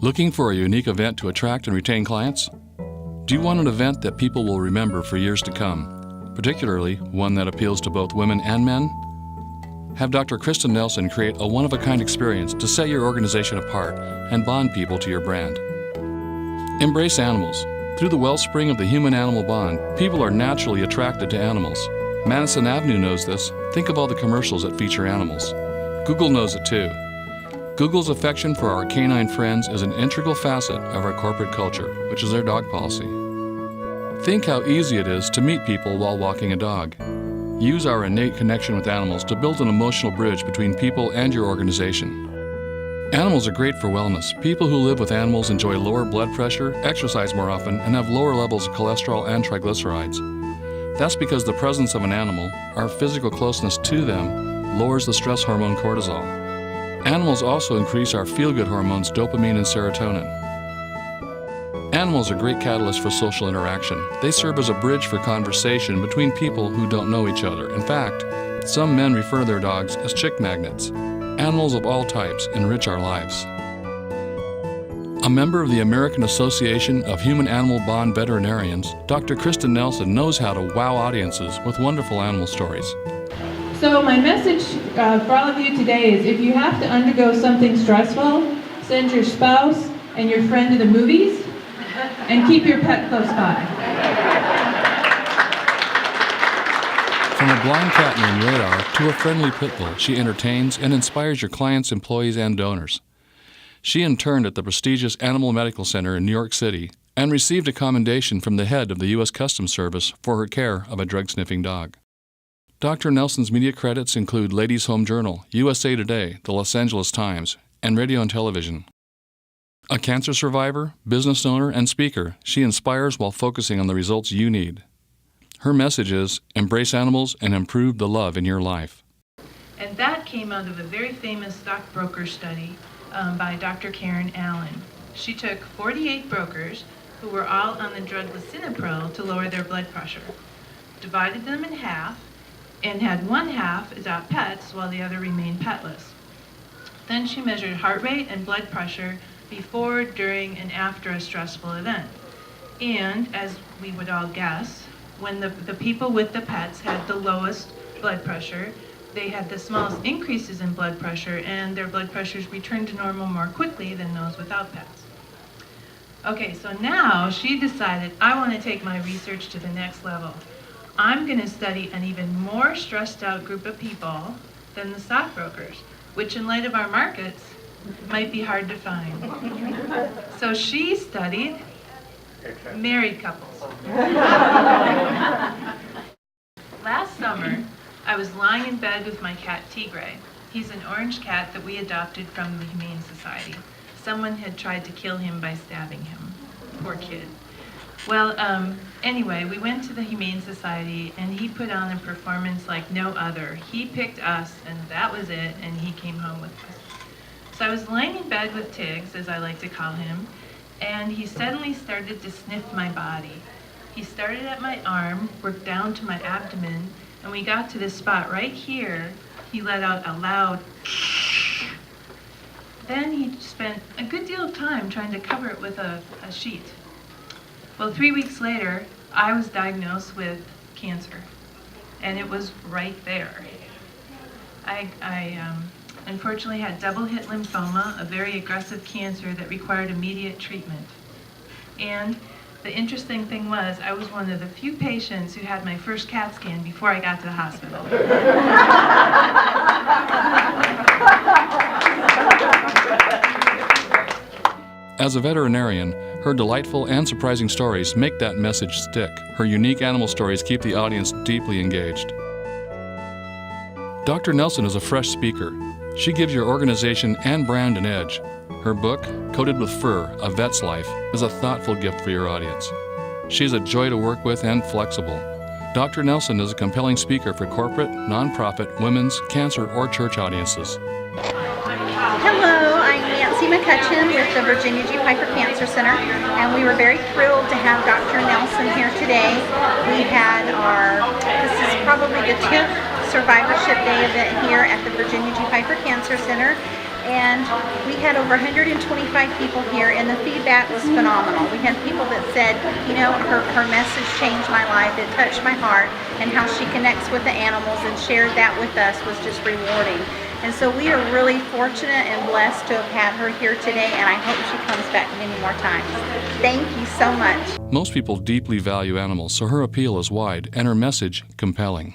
Looking for a unique event to attract and retain clients? Do you want an event that people will remember for years to come, particularly one that appeals to both women and men? Have Dr. Kristen Nelson create a one-of-a-kind experience to set your organization apart and bond people to your brand. Embrace animals. Through the wellspring of the human-animal bond, people are naturally attracted to animals. Madison Avenue knows this. Think of all the commercials that feature animals. Google knows it too. Google's affection for our canine friends is an integral facet of our corporate culture, which is their dog policy. Think how easy it is to meet people while walking a dog. Use our innate connection with animals to build an emotional bridge between people and your organization. Animals are great for wellness. People who live with animals enjoy lower blood pressure, exercise more often, and have lower levels of cholesterol and triglycerides. That's because the presence of an animal, our physical closeness to them, lowers the stress hormone cortisol. Animals also increase our feel-good hormones dopamine and serotonin. Animals are great catalysts for social interaction. They serve as a bridge for conversation between people who don't know each other. In fact, some men refer to their dogs as chick magnets. Animals of all types enrich our lives. A member of the American Association of Human-Animal Bond Veterinarians, Dr. Kristen Nelson knows how to wow audiences with wonderful animal stories. So my message for all of you today is if you have to undergo something stressful, send your spouse and your friend to the movies and keep your pet close by. From a blind cat named Radar to a friendly pit bull, she entertains and inspires your clients, employees, and donors. She interned at the prestigious Animal Medical Center in New York City and received a commendation from the head of the U.S. Customs Service for her care of a drug-sniffing dog. Dr. Nelson's media credits include Ladies' Home Journal, USA Today, the Los Angeles Times, and radio and television. A cancer survivor, business owner, and speaker, she inspires while focusing on the results you need. Her message is, embrace animals and improve the love in your life. And that came out of a very famous stockbroker study by Dr. Karen Allen. She took 48 brokers who were all on the drug lisinopril to lower their blood pressure, divided them in half, and had one half adopt pets while the other remained petless. Then she measured heart rate and blood pressure before, during, and after a stressful event. And, as we would all guess, when the people with the pets had the lowest blood pressure, they had the smallest increases in blood pressure, and their blood pressures returned to normal more quickly than those without pets. Okay, so now she decided, I want to take my research to the next level. I'm going to study an even more stressed out group of people than the stockbrokers, which in light of our markets might be hard to find. So she studied married couples. Last summer, I was lying in bed with my cat Tigre. He's an orange cat that we adopted from the Humane Society. Someone had tried to kill him by stabbing him. Poor kid. Well, anyway, we went to the Humane Society, and he put on a performance like no other. He picked us, and that was it, and he came home with us. So I was laying in bed with Tiggs, as I like to call him, and he suddenly started to sniff my body. He started at my arm, worked down to my abdomen, and we got to this spot right here. He let out a loud Then he spent a good deal of time trying to cover it with a sheet. Well, 3 weeks later, I was diagnosed with cancer, and it was right there. I unfortunately had double-hit lymphoma, a very aggressive cancer that required immediate treatment. And the interesting thing was, I was one of the few patients who had my first CAT scan before I got to the hospital. As a veterinarian, her delightful and surprising stories make that message stick. Her unique animal stories keep the audience deeply engaged. Dr. Nelson is a fresh speaker. She gives your organization and brand an edge. Her book, Coated with Fur, A Vet's Life, is a thoughtful gift for your audience. She's a joy to work with and flexible. Dr. Nelson is a compelling speaker for corporate, nonprofit, women's, cancer, or church audiences. Hello, I'm Nancy McCutcheon with the Virginia G. Piper Cancer Center, and we were very thrilled to have Dr. Nelson here today. We had this is probably the 10th Survivorship Day event here at the Virginia G. Piper Cancer Center. And we had over 125 people here, and the feedback was phenomenal. We had people that said, you know, her message changed my life, it touched my heart, and how she connects with the animals and shared that with us was just rewarding. And so we are really fortunate and blessed to have had her here today, and I hope she comes back many more times. Thank you so much. Most people deeply value animals, so her appeal is wide and her message compelling.